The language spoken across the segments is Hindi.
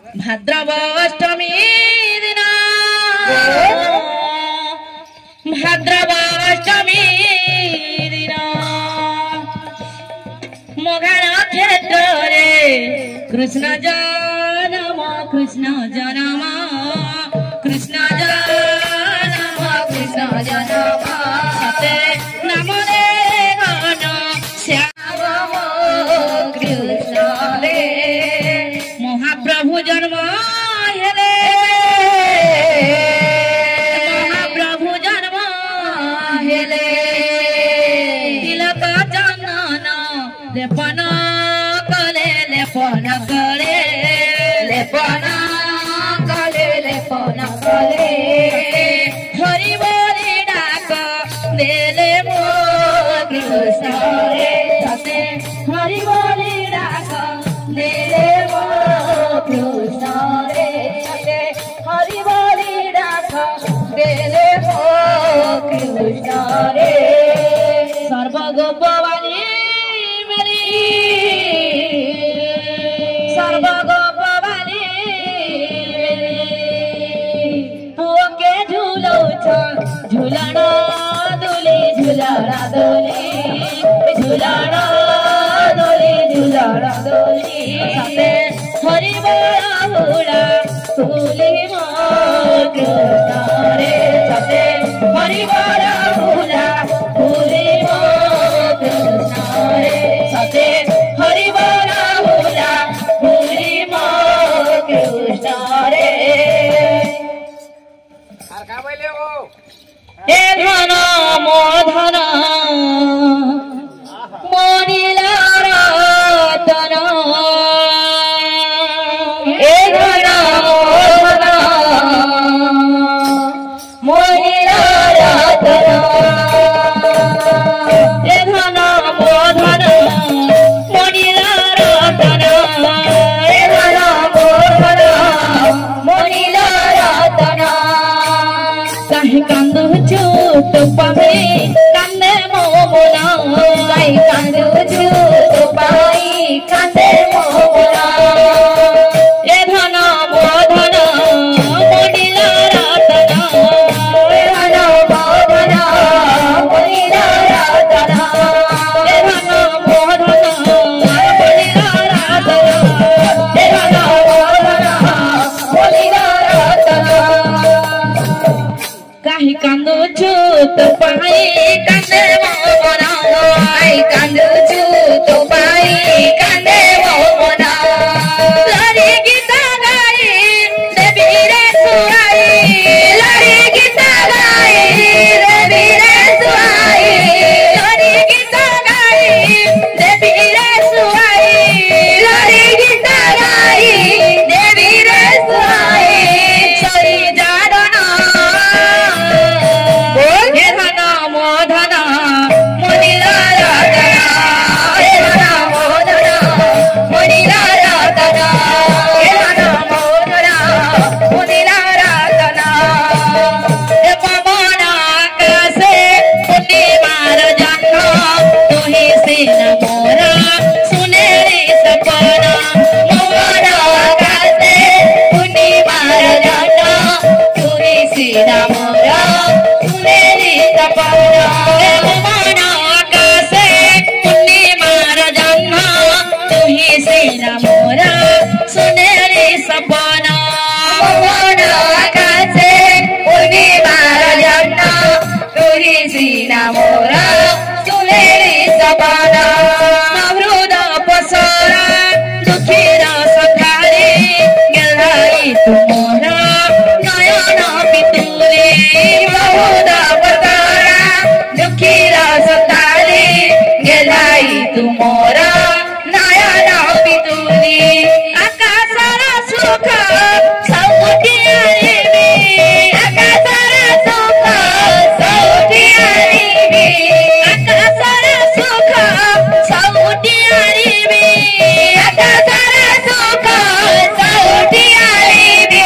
भाद्रवाष्टमी दिन भाद्रवाष्टमी दिन मोघान क्षेत्र रे कृष्ण जन्म कृष्ण जन्म कृष्ण जन्म कृष्ण जन्म सते नाम रे गण श्याम कृष्ण रे महाप्रभु जन्म हेले महाप्रभु जन्म हेले तिलक चंदन लेपन कले लेपन कले लेपन कले लेपन कले हरि बोली डाक देले मो कृष्ण रे सते हरि बोली डाक देले मो कृष्ण रे सते हरि बोली डाक देले मो कृष्ण रे सर्वगोपवाणी मेरी सर्वगोपवाणी पुओ के झूलो झूलण दुली झूलण दुली झूलण दुली झूलण दुली सते हरि बोला तुली मो कृष्ण रे सते हरि बोला तुली मो कृष्ण रे सते हरि बोला तुली मो कृष्ण रे हे धन मो धन मोनिला रतन हे धन मो धन मोनिला रतन हे धन मो धन मोनिला रतन हे धन मो धन मोनिला रतन कहीं कांदो चूट पावे कांदे मो बोला कहीं कांदो चूट पाई कांदे मो बोला ए धन मो धन मोनिला रतन ए धन मो धन मोनिला रतन ए धन मो धन मोनिला रतन ए धन मो धन मोनिला रतन काही कांदो चूत पाई कांदे मो बनाई कांदो चूत पाई कांदे मो बना लरी गीता गाई देवी रे सुहाई लरी गीता गाई देवी रे सुहाई लरी गीता गाई देवी रे सुहाई लरी गीता गाई देवी रे सुहाई सरी जाडना हे धन मो धन मोनिला रतन हे धन मो धन मोनिला रतन हे धन मो धन मोनिला रतन हे पवन आकाशे पूर्णिमार जन्म तुही सीन मोरा सुनेरी सपन पवन आकाशे पूर्णिमार जन्म तुही सीन मोरा सुनेरी सपन पवन आकाशे पूर्णिमार जन्म तुही सीन मोरा सुनेरी सपन पवन आकाशे पूर्णिमार जन्म तुही सीन मोरा सुनेरी सपन हृद पसरा दुखीर सखारी गेलाई तुमरा नयन पितुली बहुद पसरा दुखीर सखारी गेलाई तुमरा नयन पितुली आकाशर सुख सौठी आनिबी आकाशर सुख सौठी आनिबी आकाशर सुख सौठी आनिबी आकाशर सुख सौठी आनिबी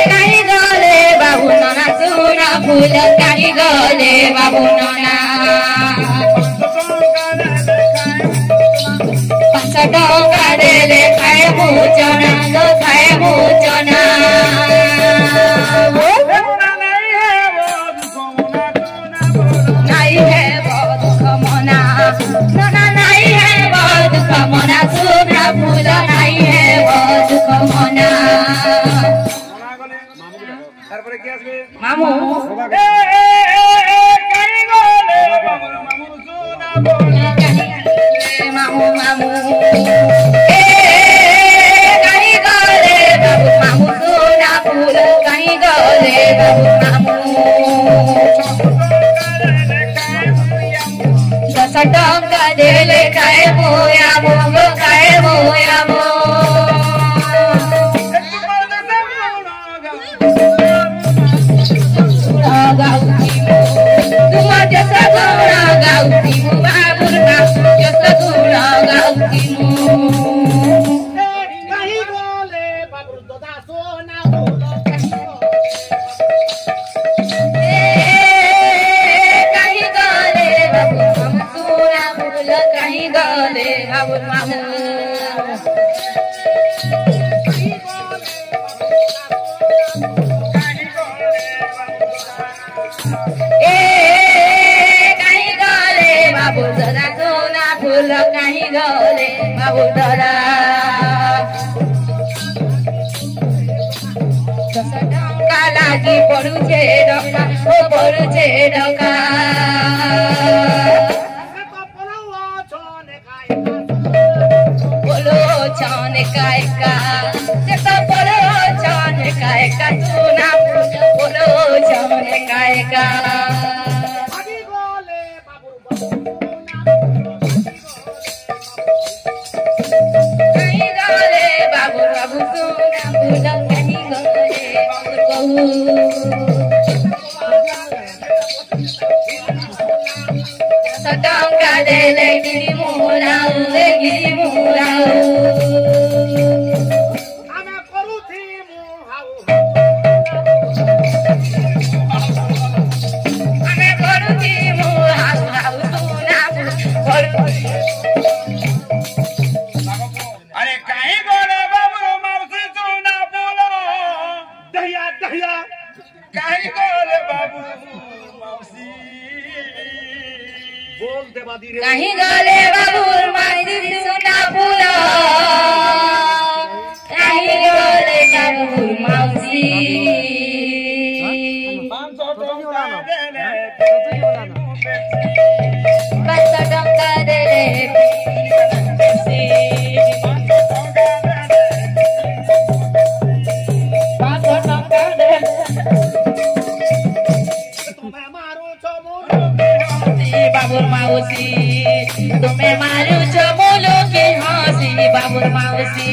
काही गले बाबू नाना सुना फुल काही गले बाबू नाना पांच टंका देले खाए भोजना लो खाए भोजना नहीं है बहुत कमना नाना नहीं है बहुत कमना सुना फूल नहीं है बहुत कमना मामू मामू मामू कहीं गले बाबू मामू सुना फूल कहीं गले बाबू मामू दस टंका देले खाए मोया मोगो खाए मोया मो तुम जैसा गोरा गाउती मु बाबुर बाबू जैसा गोरा गाउती मु कहीं बोले बाबू दादा सोना बोलो कहीं गले बाबू हम सोना बोल कहीं गले बाबू मामू कहीं गले बाबू दादा सोना फूल कहीं गले बाबू दादा दस टंका लागी पड़ुछे डका ओ पड़ुछे डका बोलो छान कायका देखो बोलो छान कायका सोना फूल बोलो छान कायका कहीं बोले बाबू कहीं गले बाबू बाबू सोना फूल कहीं गले बाबू बहू टंका देले गिरी मोराऊ गिरी मोराऊ आमे करूथी मु हाउ ଆମେ କରୁଛି ମୁଁ ହାଉ ହାଉ ସୁନା କରୁଛି अरे कहीं गोरे बाबू मौसी सुना बोलो दहिया दहिया कहीं गोरे बाबू मौसी बोल देवा दी रे कहीं गले बाबूर माई सुना फूल कहीं गले बाबूर माउसी 500 टंका देले 500 टंका देले 500 टंका देले तुम्हें मारो छो मु बाबुर माउसी तुम्हें मारू छो बोलो के हंसी बाबुर माउसी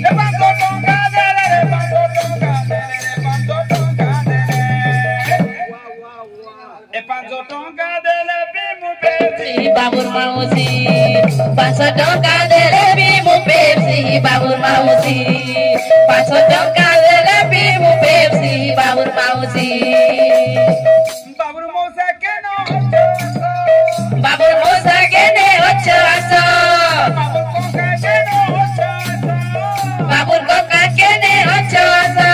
500 टंका देले 500 टंका देले 500 टंका देले वाह वाह वाह ए 500 टंका देले बिमु बेसी बाबुर माउसी 500 टंका देले बिमु पेप्सी बाबुर माउसी 500 टंका देले बिमु पेप्सी बाबुर माउसी बाबू मौसा के नो बाबुर मोसा के ने अच्छा आसा बाबू कोका के नो बाबुर कोका के ने अच्छा आसा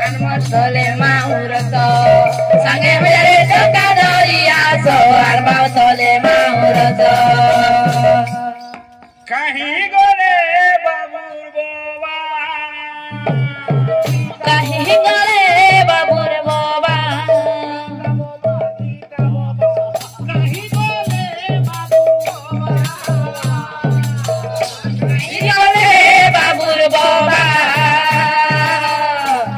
Anmar sole maurato sange mere toka doria so armar sole maurato कहीं गोरे बाबू बोवा kahi gale babur boba कहीं बोले बाबू kahi gale babur boba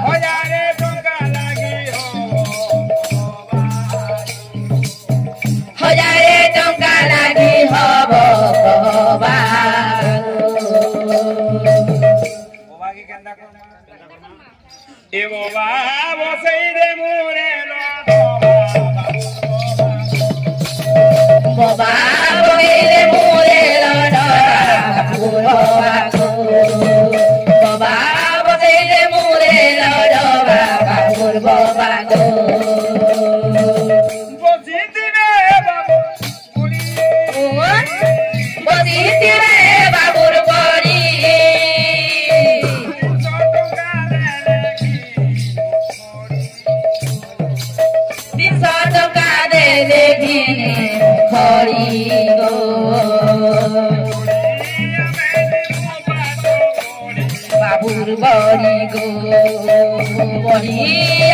हो जाने टंका लगी हो ho jare tonka lagi hobo boba बोवा की कहना कौन ए बोवा वो सही दे मुरे लो boba boile mure lo বাবুর বাগো বাবা বসাইলে মোরে লড়বা বাবুর বাগো বসিতিবে বাবুর বড়ি টকা দেলে ঘিনে খড়ি গো বাবুর বড়ি গো বড়ি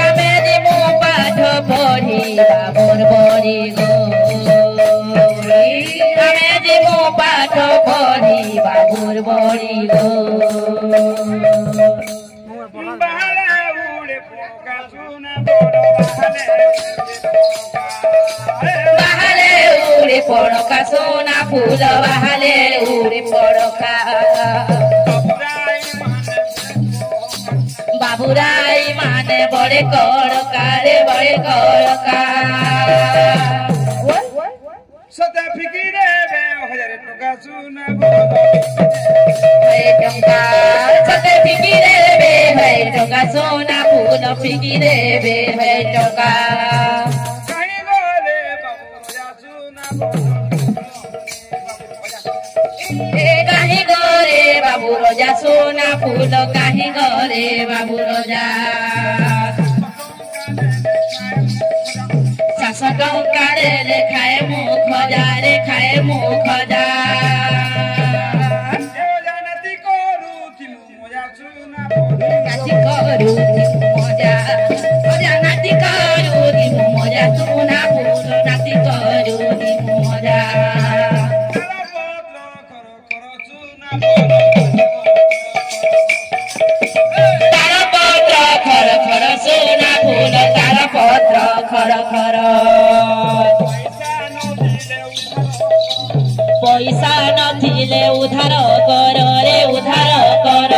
আমি দিমু পাঠ পড়ি বাবুর বড়ি গো আমি দিমু পাঠ পড়ি বাবুর বড়ি গো বাহালে উড়ে পড়কা সোনা ফুল বাহালে উড়ে পড়কা বাবুরাই মানে বড়ে কড়কা রে বড়ে কড়কা সদা ফিকিরে বে 1000 টাকা সোনা হয়ে টঙ্কা সতে ফিকিরে বে হয়ে টঙ্কা সোনা ফুল ফিকিরে বে হয়ে টঙ্কা কাহি গলে বাবু রোজা সোনা কাহি গরে বাবু রোজা সোনা ফুল কাহি গরে বাবু রোজা 400 ଟଙ୍କାରେ ଲେଖାଏ ମୁଁ ଖଜାରେ ଖାଏ ମୁଁ ଖଜା ଜାନତି କରୁଥିଲୁ ମଜା ସୁନା ନାଚି କରୁଥିବୁ ମଜା ମଜା ନାଚି କରୁଥିବୁ ମଜା ସୁନା ଫୁଲ ନାଚି କରୁଥିବୁ ମଜା ତାର ପତ୍ର ଖର ଖର ସୁନା ଫୁଲ ତାର ପତ୍ର ଖର ଖର ପଇସା ନଥିଲେ ଉଧାର କର ରେ ଉଧାର କର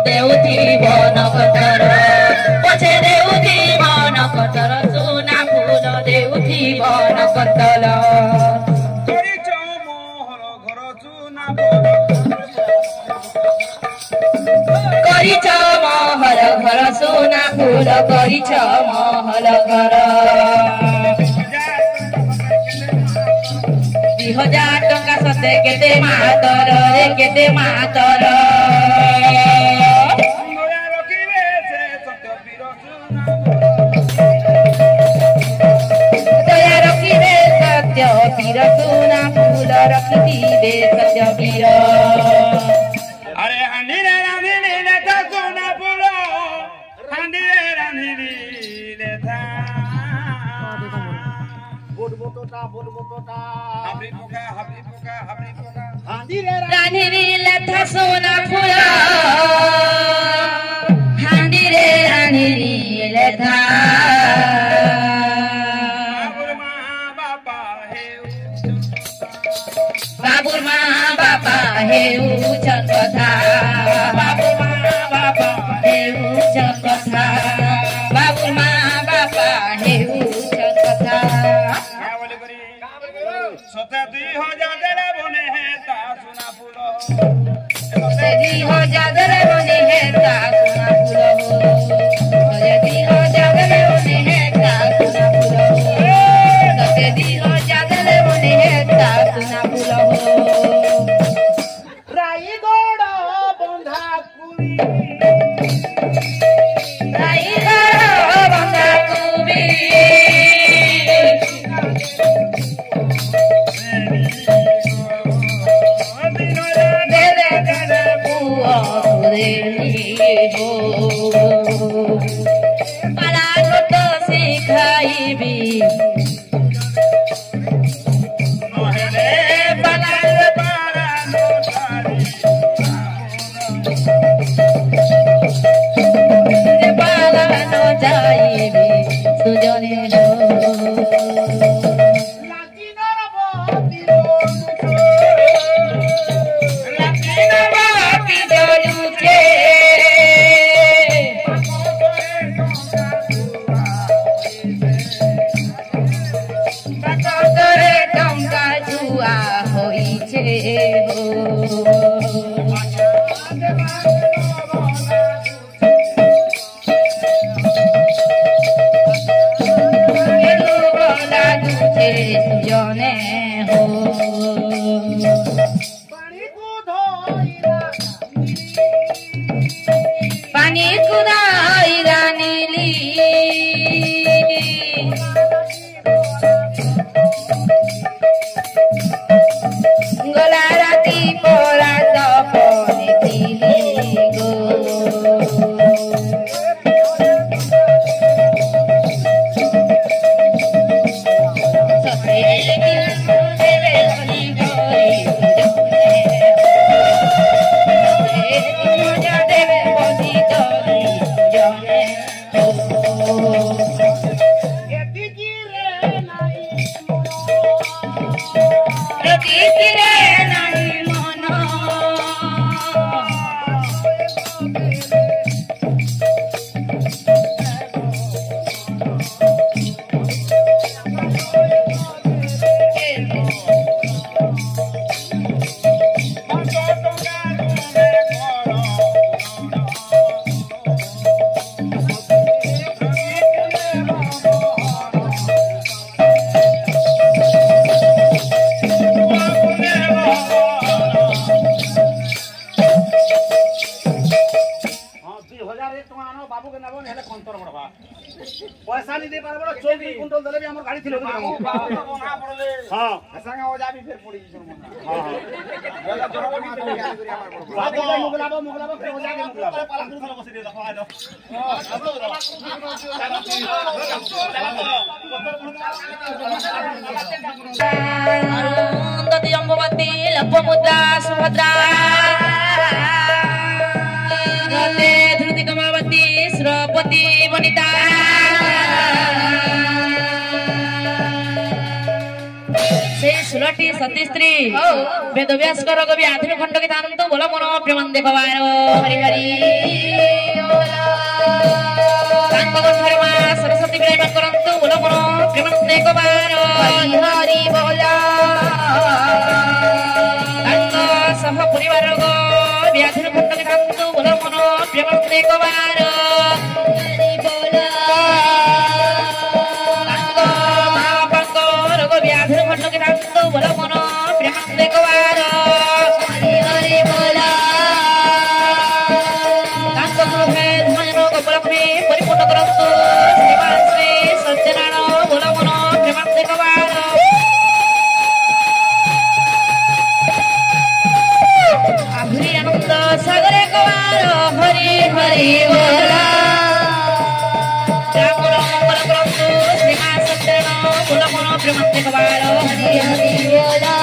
ଦେଉଥିବ ନକତର ପଛେ ଦେଉଥିବ ନକତର ସୁନା ଫୁଲ ଦେଉଥିବ ନକତର କରିଛ ମହଲ ଘର ସୁନା ଫୁଲ କରିଛ ମହଲ ଘର 2000 ଟଙ୍କା ସତେ କେତେ ମାତର ରେ କେତେ ମାତର ଦୟା ରଖିବେ ସତ୍ୟ ବୀର ସୁନା ଫୁଲ ରଖିଥିବେ ସତ୍ୟ ବୀର अरे हंडीरे रांधीली लेथा सोना फुलो हंडीरे रांधीली लेथा बोट बोटोटा हाबरी पोका हांडीरे रांधीली लेथा सोना फुल हांडीरे रांधीली लेथा बाबुर माँ बापा हे बाबुर माँ बापा हे उचन कथा बाबुर माँ बापा हे उचन कथा बाबुर माँ बापा हे उचन कथा क्या बोले करी 2000 देले बने है ता सुना फुलो तेरी हो जादर बने है ता सुना फूलो तेरी हो जादर बने है ता सुना फूलो तेरी हो जादर बने है ता सुना फूलो राईगड बंधा कुई राईगड बंधा कुबी दे दे दे दे बुआ रे हो पाला तो सिखाईबी नहेले पाला पारा नो तारी पाला न जाईबी सुजने हो लागिनर बतिरो लकीन बाकी जलुके बाका बड़ा 24 कुंटल देले भी हमर गाड़ी थिले बना पड़ले हां संगा हो जाबी फिर पड़ी हां मुगलाबो फिर हो जाके मुगलाबो पाला दूर बसे दे देखो आ जाओ अरुंधति अम्बवती लभमुद्रा सुभद्रा रते धृति कमलवती श्रवती वनिता से 16टी सती स्त्री वेदव्यास कर कवि आधुनिक खंड के दानंत बोला मनो प्रेमन देखवारो हरि हरि तांग गंधर्व मा सरस्वती विराजमान करंतु बोला मनो प्रेमन देखवारो हरि हरि बोला तांग सह परिवार गो व्याधुर खंड के दानंत बोला मनो प्रेमन देखवारो हरि बोला तांग महापांग रोग व्याधुर खंड के दानंत बोला मनो प्रेमन देखवारो हरि हरि बोला तांग गृहे धन गोपलक्ष्मी परिपूर्ण करंतु श्रीमान श्री सत्यनारायण बोला मनो प्रेमन देखवारो आहुरी आनंद सागरे कवारो हरि हरि बोला रामर मंगल करंतु श्रीमान सत्यनारायण बोला मनो प्रेमन देखवारो हरि हरि बोला